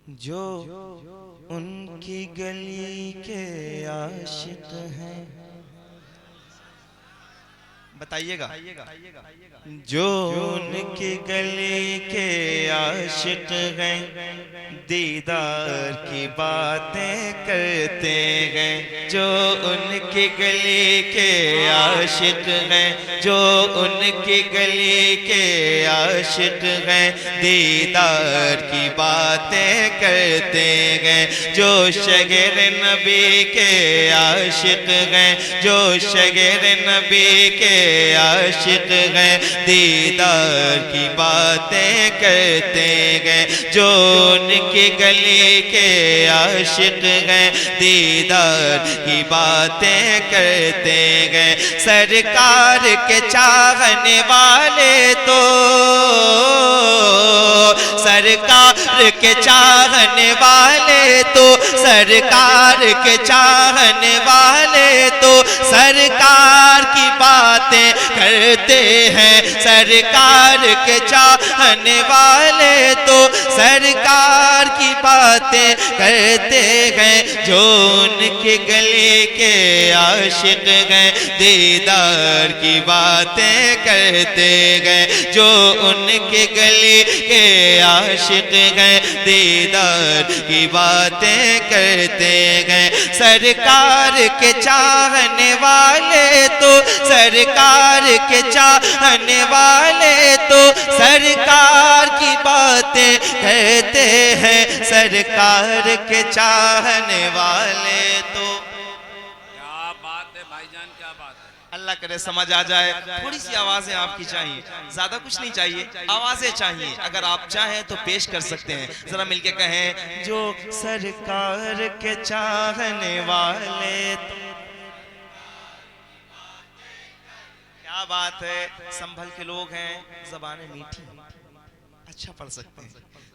جو ان کی گلی کے عاشق ہیں، بتائیے گا، جو ان کی گلی کے عاشق ہیں، دیدار کی باتیں کرتے ہیں، جو ان کی گلی کے عاشق ہیں، جو ان کی گلی کے عاشق ہیں، دیدار کی باتیں کرتے ہیں، جو شہر نبی کے عاشق ہیں، جو شہر نبی کے عاشق ہیں، دیدار کی باتیں کرتے ہیں، جو ان کی گلی کے عاشق ہیں، دیدار کی باتیں کرتے ہیں۔ سرکار کے چاہنے والے تو، سرکار کے چاہنے والے تو، سرکار کے چاہنے والے تو سرکار کی باتیں کرتے ہیں، سرکار کے چاہنے والے تو سرکار کی باتیں کرتے ہیں، جو ان کی گلی کے عاشق ہیں، دیدار کی باتیں کرتے ہیں، جو ان کی گلی کے عاشق ہیں، دیدار کی باتیں کرتے ہیں۔ سرکار کے چاہنے والے تو، سرکار کے چاہنے والے تو سرکار کی باتیں کہتے ہیں، سرکار کے چاہنے والے تو۔ کیا بات ہے بھائی جان، کیا بات ہے۔ اللہ کرے سمجھ آ جائے۔ تھوڑی سی آوازیں آپ کی چاہیے، زیادہ کچھ نہیں چاہیے، آوازیں چاہیے، اگر آپ چاہیں تو پیش کر سکتے ہیں، ذرا مل کے کہیں، جو سرکار کے چاہنے والے تو۔ کیا بات ہے، سنبھل کے لوگ ہیں، زبانیں میٹھی ہیں، اچھا پڑھ سکتے ہیں،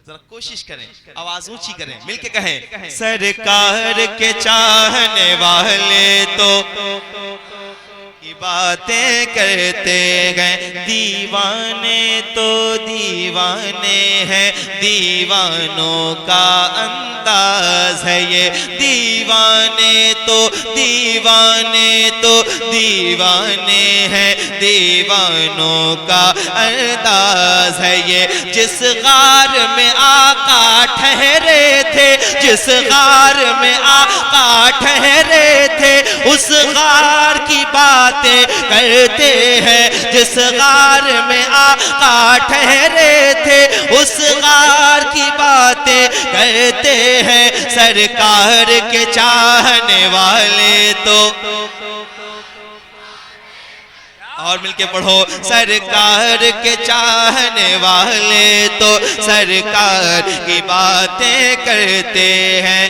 ذرا کوشش کریں، آواز اونچی کریں، مل کے کہیں، سرکار کے چاہنے والے تو کی باتیں کرتے ہیں، دیوانے تو دیوانے ہیں، دیوانوں کا انداز ہے یہ، دیوانے تو دیوانے تو دیوانے ہیں، دیوانوں کا انداز ہے یہ، جس غار میں آقا ٹھہرے تھے، جس غار میں آقا ٹھہرے تھے، اس غار کی باتیں کرتے ہیں، جس غار میں آقا ٹھہرے تھے، اس غار کی باتیں کرتے ہیں، سرکار کے چاہنے والے تو۔ اور مل کے پڑھو، سرکار کے چاہنے والے تو سرکار کی باتیں کرتے ہیں،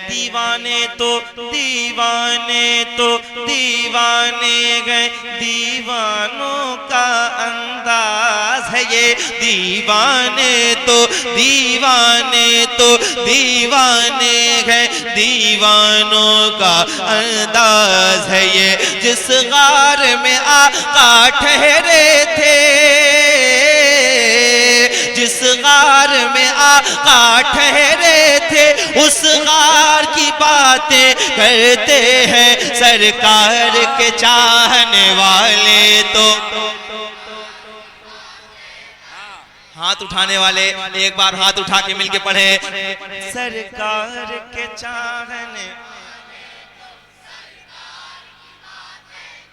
دیوانے تو دیوانے تو دیوانے ہیں، دیوانوں کا انداز ہے یہ، دیوانے تو دیوانے تو دیوانے ہیں، دیوانوں کا انداز ہے یہ، جس غار میں آقا ٹھہرے تھے، جس غار میں آقا ٹھہرے تھے، اس غار کی باتیں کرتے ہیں، سرکار کے چاہنے والے تو۔ ہاتھ اٹھانے والے ایک بار ہاتھ اٹھا کے مل کے پڑھیں، سرکار کے چاہنے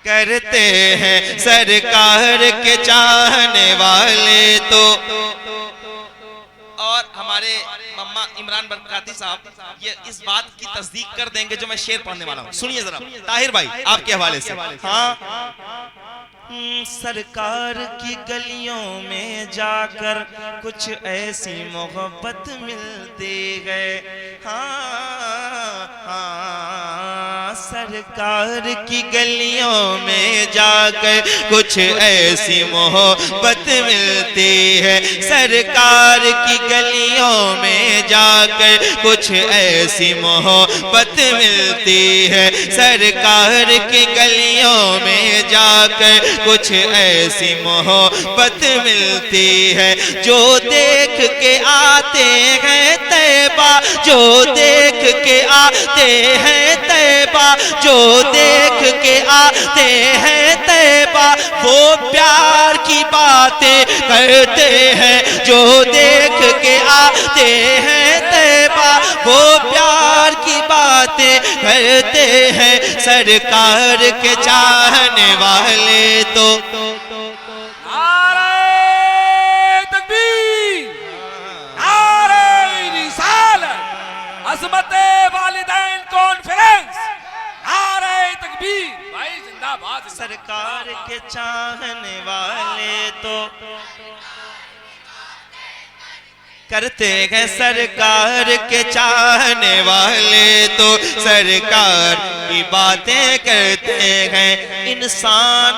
کرتے ہیں، سرکار کے چاہنے والے تو۔ اور ہمارے مما عمران برکاتی صاحب یہ اس بات کی تصدیق کر دیں گے جو میں شعر پڑھنے والا ہوں، سنیے ذرا طاہر بھائی آپ کے حوالے سے۔ ہاں، سرکار کی گلیوں میں جا کر کچھ ایسی محبت ملتی ہے، ہاں ہاں، سرکار کی گلیوں میں جا کر کچھ ایسی محبت ملتی ہے، سرکار کی گلیوں میں جا کر کچھ ایسی محبت ملتی ہے، سرکار کی گلیوں میں جا کر کچھ ایسی محبت ملتی ہے، جو دیکھ کے آتے ہیں طیبہ جو دیکھ کے آتے ہیں طیبہ، جو دیکھ کے آتے ہیں طیبہ، وہ پیار کی باتیں کرتے ہیں، جو دیکھ کے آتے ہیں طیبہ، وہ پیار کی باتیں کرتے ہیں، سرکار کے چاہنے والے تو عظمت والدین کانفرنس، نعرہ تکبیر، بھائی زندہ باد، سرکار کے چاہنے والے تو کرتے ہیں، سرکار کے چاہنے والے تو سرکار کی باتیں کرتے ہیں۔ انسان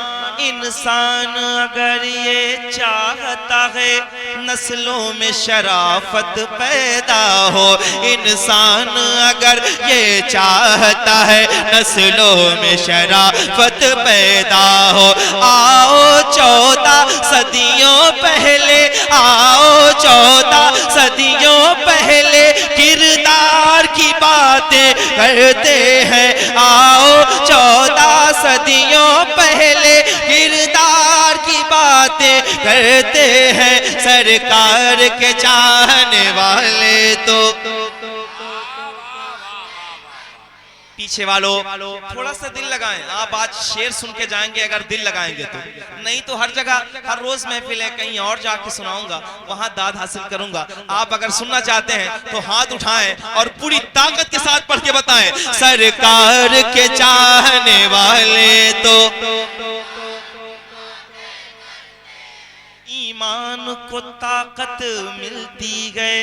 اگر یہ چاہتا ہے نسلوں میں شرافت پیدا ہو، انسان اگر یہ چاہتا ہے نسلوں میں شرافت پیدا ہو، آؤ 14 صدیوں پہلے، آؤ 14 صدیوں پہلے کردار کی باتیں کرتے ہیں، آؤ 14 صدیوں پہلے کردار کی باتیں کرتے ہیں، سرکار کے چاہنے والے تو پیچھے والوں تھوڑا سا دل لگائیں، آپ آج شعر سن کے جائیں گے اگر دل لگائیں گے تو، نہیں تو ہر جگہ ہر روز محفل ہے، کہیں اور جا کے سناؤں گا، وہاں داد حاصل کروں گا۔ آپ اگر سننا چاہتے ہیں تو ہاتھ اٹھائیں اور پوری طاقت کے ساتھ پڑھ کے بتائیں، سرکار کے چاہنے والے تو ایمان کو طاقت ملتی گئے،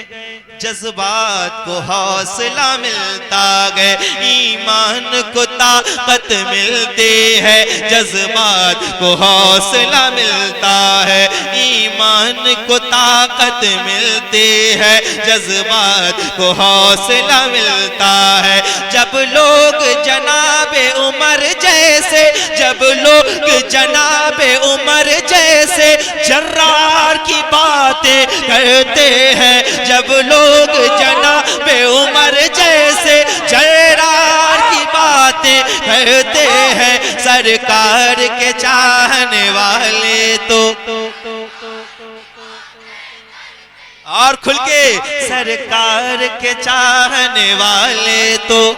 جذبات کو حوصلہ ملتا گئے، ایمان کو طاقت ملتی ہے، جذبات کو حوصلہ ملتا ہے، ایمان کو طاقت ملتی ہے، جذبات کو حوصلہ ملتا ہے۔ جب لوگ جناب عمر جیسے، جب لوگ جناب عمر جیسے جرار کی باتیں کرتے ہیں، جب لوگ جناب عمر جیسے جرار کی باتیں کرتے ہیں، سرکار کے چاہنے والے تو اور کھل کے سرکار کے چاہنے والے تو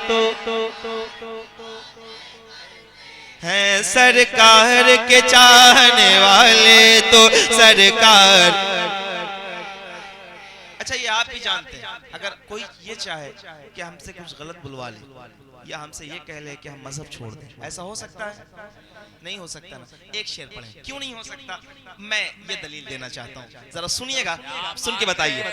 ہیں، سرکار کے چاہنے والے تو سرکار۔ اچھا یہ آپ بھی جانتے ہیں، اگر کوئی یہ چاہے کہ ہم سے کچھ غلط بلوا لے یا ہم سے یہ کہہ لے کہ ہم مذہب چھوڑ دیں، ایسا ہو سکتا ہے؟ نہیں ہو سکتا نا۔ ایک شعر پڑھیں، کیوں نہیں ہو سکتا؟ میں یہ دلیل دینا چاہتا ہوں، ذرا سنیے گا، سن کے بتائیے۔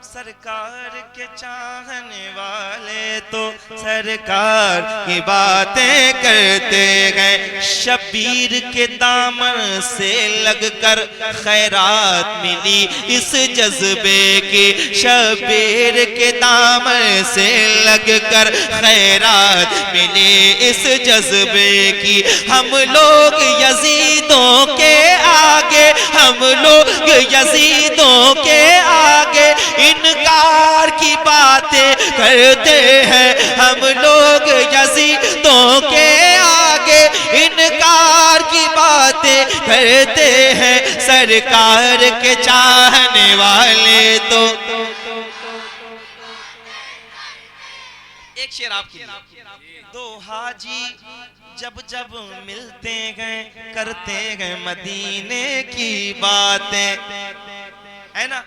سرکار کے چاہنے والے تو سرکار کی باتیں کرتے گئے، شبیر کے دامن سے لگ کر خیرات ملی اس جذبے کی، شبیر کے دامن سے لگ کر خیرات ملی اس جذبے کی۔ ہم لوگ یزیدوں کے آگے، ہم لوگ یزیدوں کے آگے انکار کی باتیں کرتے ہیں، ہم لوگ یزیدوں کے آگے انکار کی باتیں کرتے ہیں، سرکار کے چاہنے والے تو ایک شعر آپ کی دو حاجی جب جب ملتے گئے کرتے گئے مدینے کی باتیں، ہے نا؟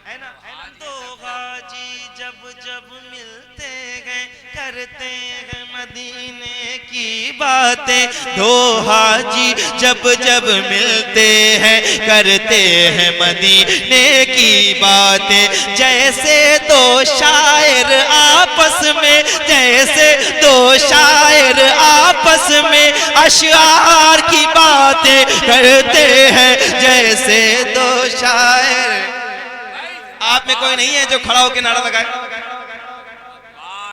دو حاجی جب جب ملتے گئے کرتے ہیں مدینے کی باتیں، دو حاجی جب جب ملتے ہیں کرتے ہیں مدینے کی باتیں، جیسے دو شاعر آپس میں، جیسے دو شاعر آپس میں اشعار کی باتیں کرتے ہیں، جیسے دو شاعر۔ آپ میں کوئی نہیں ہے جو کھڑا ہو کے نعرہ لگائے؟